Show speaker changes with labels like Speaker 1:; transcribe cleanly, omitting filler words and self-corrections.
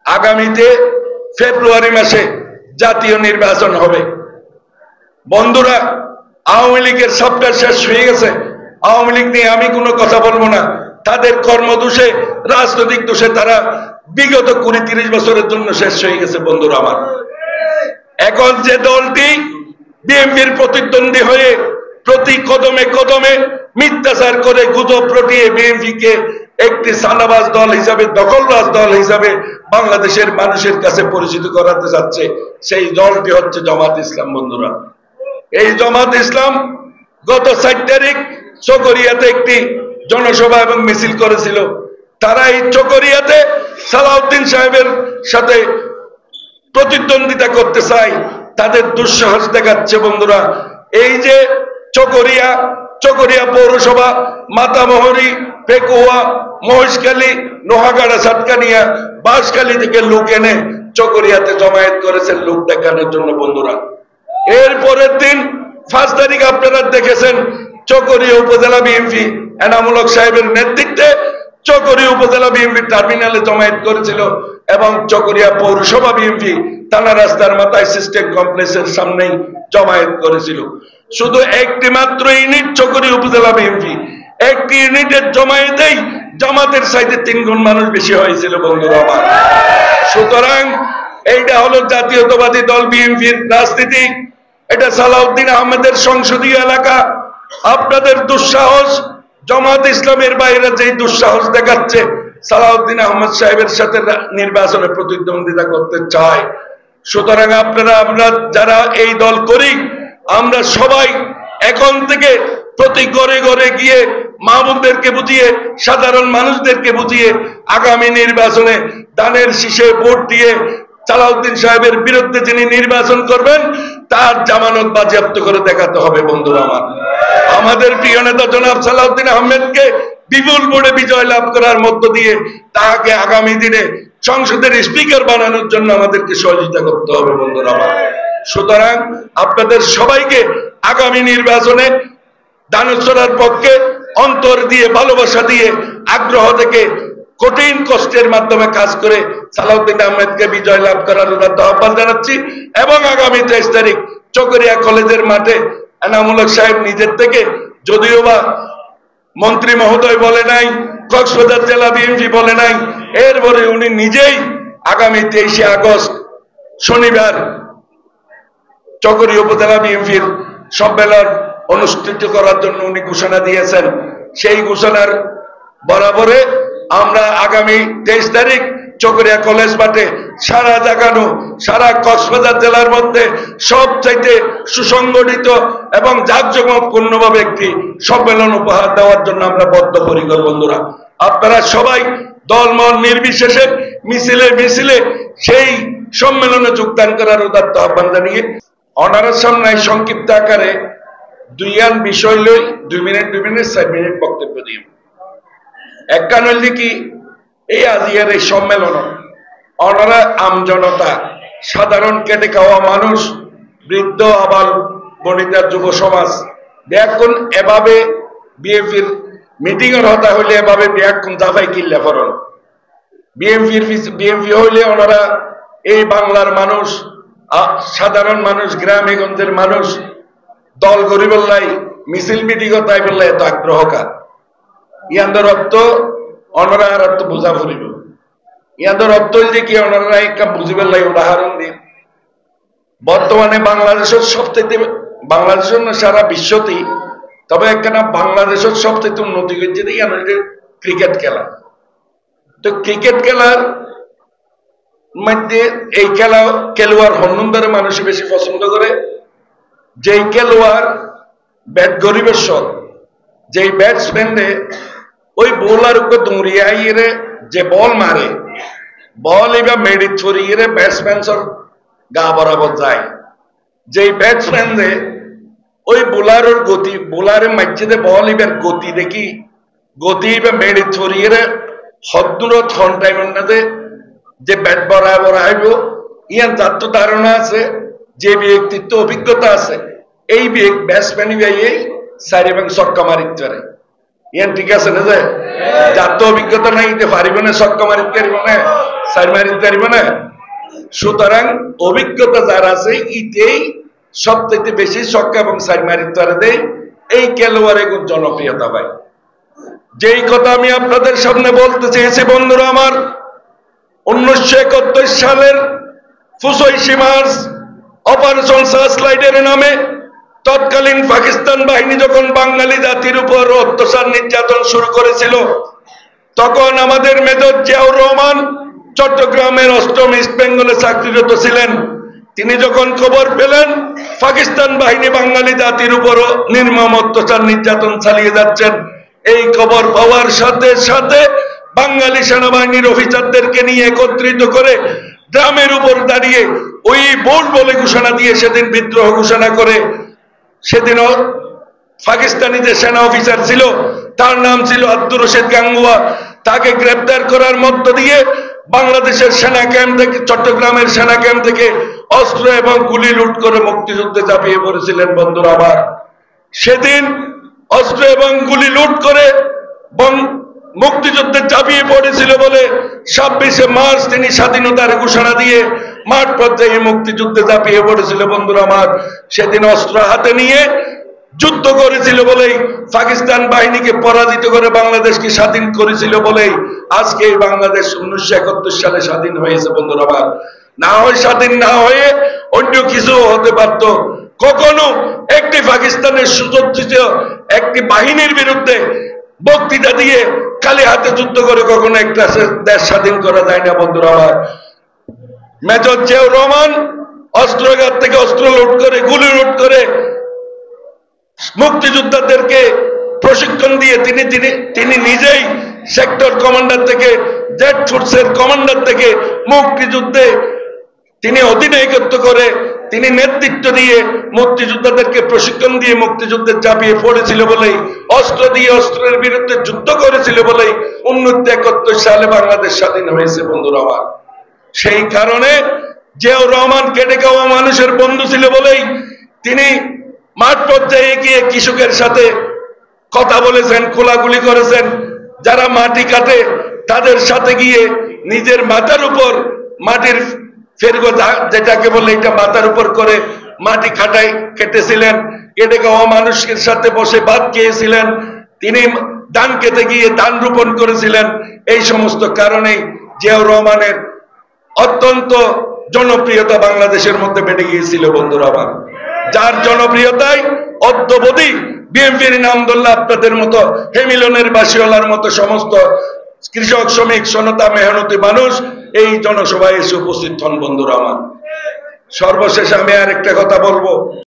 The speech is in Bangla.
Speaker 1: আগামীতে ফেব্রুয়ারি মাসে জাতীয় নির্বাচন হবে। বন্ধুরা, আওয়ামী লীগের সবটা শেষ হয়ে গেছে। আওয়ামী লীগ নিয়ে আমি কোনো কথা বলবো না। তাদের কর্মদোষে, রাজনৈতিক দোষে তারা বিগত 20-30 বছরের জন্য শেষ হয়ে গেছে। বন্ধুরা আমার, এখন যে দলটি বিএনপির প্রতিদ্বন্দ্বী হয়ে প্রতি কদমে কদমে মিথ্যাচার করে গুজব রটিয়ে বিএনপিকে একটি সানাবাজ দল হিসাবে, দখলবাজ দল হিসাবে বাংলাদেশের মানুষের কাছে পরিচিত করাতে যাচ্ছে, সেই দলটি হচ্ছে জামাত ইসলাম। বন্ধুরা, এই জামাত ইসলাম গত 4 তারিখ চকরিয়াতে একটি জনসভা এবং মিছিল করেছিল। তারা এই চকরিয়াতে সালাউদ্দিন সাহেবের সাথে প্রতিদ্বন্দ্বিতা করতে চায়, তাদের দুঃসাহস দেখাচ্ছে। বন্ধুরা, এই যে চকরিয়া পৌরসভা, মাতামহরি, পেকুয়া, মহেশখালী, নোহাগাড়া, সাতকানিয়া, বাঁশখালী থেকে লোক এনে চকরিয়াতে জমায়েত করেছেন লোক দেখানোর জন্য। বন্ধুরা, এর পরের দিন 5 তারিখ আপনারা দেখেছেন চকরিয়া উপজেলা বিএনপি এনামূলক সাহেবের নেতৃত্বে চকরিয়া উপজেলা বিএনপি টার্মিনালে জমায়েত করেছিল এবং চকরিয়া পৌরসভা বিএনপি থানা রাস্তার মাথায় সিস্টেম কমপ্লেক্সের সামনেই জমায়েত করেছিল। শুধু একটি মাত্র ইউনিট চকরিয়া উপজেলা বিএনপি, একটি ইউনিটের জমায়েতেই জামাতের চাইতে 3 গুণ মানুষ বেশি হয়েছিল। বন্ধুরা আমার, সুতরাং এইটা হলো জাতীয়তাবাদী দল বিএনপির রাজনীতি। এটা সালাউদ্দিন আহমেদের সংসদীয় এলাকা। আপনাদের দুঃসাহস, জামাত ইসলামের বাইরে যেই দুঃসাহস দেখাচ্ছে সালাউদ্দিন আহমেদ সাহেবের সাথে নির্বাচনে প্রতিদ্বন্দ্বিতা করতে চায়। সুতরাং আমরা যারা এই দল করি, আমরা সবাই এখন থেকে প্রতি ঘরে ঘরে গিয়ে মা বোনদেরকে বুঝিয়ে, সাধারণ মানুষদেরকে বুঝিয়ে আগামী নির্বাচনে দানের শীষে ভোট দিয়ে সালাউদ্দিন সাহেবের বিরুদ্ধে যিনি নির্বাচন করবেন তার জামানত বাজেয়াপ্ত করে দেখাতে হবে। বন্ধুরা আমার, আমাদের প্রিয় নেতা জনাব সালাউদ্দিন আহমেদকে বিপুল ভোটে বিজয় লাভ করার মধ্য দিয়ে তাকে আগামী দিনে সংসদের স্পিকার বানানোর জন্য আমাদেরকে সহযোগিতা করতে হবে। বন্ধুরা আমার, সুতরাং আপনাদের সবাইকে আগামী নির্বাচনে দানচ্ছড়ার পক্ষে অন্তর দিয়ে, ভালোবাসা দিয়ে, আগ্রহ থেকে কঠিন কষ্টের মাধ্যমে কাজ করে সালাউদ্দিন আহমেদকে বিজয় লাভ করার উদাত্ত আহ্বান জানাচ্ছি। এবং আগামী 23 তারিখ চকরিয়া কলেজের মাঠে এনামূলক সাহেব নিজের থেকে, যদিও বা মন্ত্রী মহোদয় বলে নাই, কক্সবাজার জেলা বিএনপি বলে নাই, এরপরে উনি নিজেই আগামী 23শে আগস্ট শনিবার চকরিয়া উপজেলা বিএনপির সম্মেলন অনুষ্ঠিত করার জন্য উনি ঘোষণা দিয়েছেন। সেই ঘোষণার বরাবরে আমরা আগামী 23 তারিখ চকরিয়া কলেজ মাঠে সারা জাগানো, সারা কক্সবাজার জেলার মধ্যে সবচাইতে সুসংগঠিত এবং জাঁকজমকপূর্ণভাবে একটি সম্মেলন উপহার দেওয়ার জন্য আমরা বদ্ধপরিকর। বন্ধুরা, আপনারা সবাই দলমত নির্বিশেষে মিছিলে মিছিলে সেই সম্মেলনে যোগদান করার উদাত্ত আহ্বান জানিয়ে অনারের সামনে সংক্ষিপ্ত আকারে 2 বিষয় লই 2 মিনিট 4 মিনিট বক্তব্য দিই। একখান হইলে কি, এই আজিয়ার এই সম্মেলন অনারা আমজনতা, সাধারণ কেটে খাওয়া মানুষ, বৃদ্ধ, আবাল বনিতা, যুব সমাজ ব্যাকুন এভাবে বিএনপির মিটিং এর হতা হইলে এভাবে ব্যাকুন জাফাই কিল্লা ফরন বিএনপি হইলে ওনারা এই বাংলার মানুষ, সাধারণ মানুষ, গ্রামে গঞ্জের মানুষ দল গরিবল্লাই মিছিল মিটিং তাই বললে এত আগ্রহ কার? ইয়াদের অর্থ অনরা আর অর্থ বোঝা ফুরিব। ইয়াদের অর্থ হইলে কি, অনরা একটা বুঝিবার লাগে উদাহরণ দিন। বর্তমানে বাংলাদেশের সবচেয়ে, বাংলাদেশের না সারা বিশ্বতেই, তবে একখানা বাংলাদেশের সবচেয়ে উন্নতি করছে ক্রিকেট খেলা। তো ক্রিকেট খেলার মধ্যে এই খেলোয়াড় হন্যুন্দরে মানুষ বেশি পছন্দ করে। যেই খেলোয়াড় ব্যাট গরিবের সব, যেই ব্যাটসম্যানে ওই বোলার উপর দৌড়িয়ে যে বল মারে, বল এবার মেডি ছড়িয়ে ব্যাটসম্যান গা বরাবর যায়। যেই ব্যাটসম্যান ওই বোলারের গতি, বোলারের মাঝে বল এবার গতি দেখি, গতি এবার মেডি ছড়িয়ে হদ্দুরত হন টাইমের না যে ব্যাট বরাবর আইব, ইয়ার যার তো ধারণা আছে, যে ব্যক্তিত্ব অভিজ্ঞতা আছে, এই ব্যাটসম্যান এই 4 এবং ছক্কা মারিতে পারে। ইয়ান ঠিক আছে না, যে যার তো অভিজ্ঞতা নাই পারিব না ছক্কা মারিতে পারিব না, সাইড মারিতে পারবে না। সুতরাং অভিজ্ঞতা যার আছে ইটেই সবথেকে বেশি ছক্কা এবং সাইড মারিতে পারে দেয়, এই খেলোয়াড়ের গুণ জনপ্রিয়তা পায়। যেই কথা আমি আপনাদের সামনে বলতে চেয়েছি বন্ধুরা আমার, 1971 সালের 25 মার্চ অপারেশন সার্চলাইটের নামে তৎকালীন পাকিস্তান বাহিনী যখন বাঙালি জাতির উপর অত্যাচার নির্যাতন শুরু করেছিল, তখন আমাদের মেজর জিয়াউর রহমান চট্টগ্রামের 8ম ইস্ট বেঙ্গলে চাকরিরত ছিলেন। তিনি যখন খবর পেলেন পাকিস্তান বাহিনী বাঙালি জাতির উপর নির্মম অত্যাচার নির্যাতন চালিয়ে যাচ্ছেন, এই খবর পাওয়ার সাথে সাথে বাঙালি সেনাবাহিনীর অফিসারদেরকে নিয়ে একত্রিত করে গ্রামের উপর দাঁড়িয়ে ওই বোর্ড বলে ঘোষণা দিয়ে সেদিন বিদ্রোহ ঘোষণা করে, সেদিনও পাকিস্তানি যে সেনা অফিসার ছিল তার নাম ছিল আব্দুর রশিদ গাঙ্গুয়া, তাকে গ্রেপ্তার করার মধ্য দিয়ে বাংলাদেশের সেনা ক্যাম্প থেকে, চট্টগ্রামের সেনা ক্যাম্প থেকে অস্ত্র এবং গুলি লুট করে মুক্তিযুদ্ধে ঝাঁপিয়ে পড়েছিলেন বন্ধুরা আমার। সেদিন অস্ত্র এবং গুলি লুট করে মুক্তিযুদ্ধে ঝাঁপিয়ে পড়েছিল বলে 26শে মার্চ তিনি স্বাধীনতার ঘোষণা দিয়ে মাঠ পর্যায়ে মুক্তিযুদ্ধে ঝাঁপিয়ে পড়েছিল বন্ধুরা আমার। সেদিন অস্ত্র হাতে নিয়ে যুদ্ধ করেছিল বলেই, পাকিস্তান বাহিনীকে পরাজিত করে বাংলাদেশকে স্বাধীন করেছিল বলেই আজকে এই বাংলাদেশ 1971 সালে স্বাধীন হয়েছে বন্ধুরা আমার। না হয় স্বাধীন না হয়ে অন্য কিছু হতে পারত। কখনো একটি পাকিস্তানের সুসজ্জিত একটি বাহিনীর বিরুদ্ধে বক্তৃতা দিয়ে খালি হাতে যুদ্ধ করে কখনো একটা দেশ স্বাধীন করা যায় না বন্ধুরা আমার। মেজর জিয়াউর রহমান অস্ত্রাগার থেকে অস্ত্র লুট করে, গুলি লুট করে মুক্তিযোদ্ধাদেরকে প্রশিক্ষণ দিয়ে তিনি নিজেই সেক্টর কমান্ডার থেকে, জেড ফোর্সের কমান্ডার থেকে মুক্তিযুদ্ধে তিনি অধিনায়কত্ব করে, তিনি নেতৃত্ব দিয়ে মুক্তিযোদ্ধাদেরকে প্রশিক্ষণ দিয়ে মুক্তিযুদ্ধে ঝাঁপিয়ে পড়েছিল বলেই, অস্ত্র দিয়ে অস্ত্রের বিরুদ্ধে যুদ্ধ করেছিল বলেই 1971 সালে বাংলাদেশ স্বাধীন হয়েছে বন্ধুরা আমার। সেই কারণে জিয়াউর রহমান কেটে খাওয়া মানুষের বন্ধু ছিল বলেই তিনি মাঠ পর্যায়ে গিয়ে কৃষকের সাথে কথা বলেছেন, খোলাগুলি করেছেন। যারা মাটি কাটে তাদের সাথে গিয়ে নিজের মাথার উপর মাটির ফেরগো যেটাকে বলে এটা মাথার উপর করে মাটি কেটেছিলেন। কেটে খাওয়া মানুষের সাথে বসে ভাত খেয়েছিলেন। তিনি ধান কেটে গিয়ে ধান রোপণ করেছিলেন। এই সমস্ত কারণেই জিয়াউর রহমানের অত্যন্ত জনপ্রিয়তা বাংলাদেশের মধ্যে বেড়ে গিয়েছিল বন্ধুরা আমার। যার জনপ্রিয়তায় অদ্যবধি বিএনপির নামদুল্লাহ আপনাদের মতো, হেমিলনের বাসিওয়ালার মতো সমস্ত কৃষক, শ্রমিক, জনতা, মেহনতি মানুষ এই জনসভায় এসে উপস্থিত হন বন্ধুরা আমার। সর্বশেষ আমি আর একটা কথা বলবো,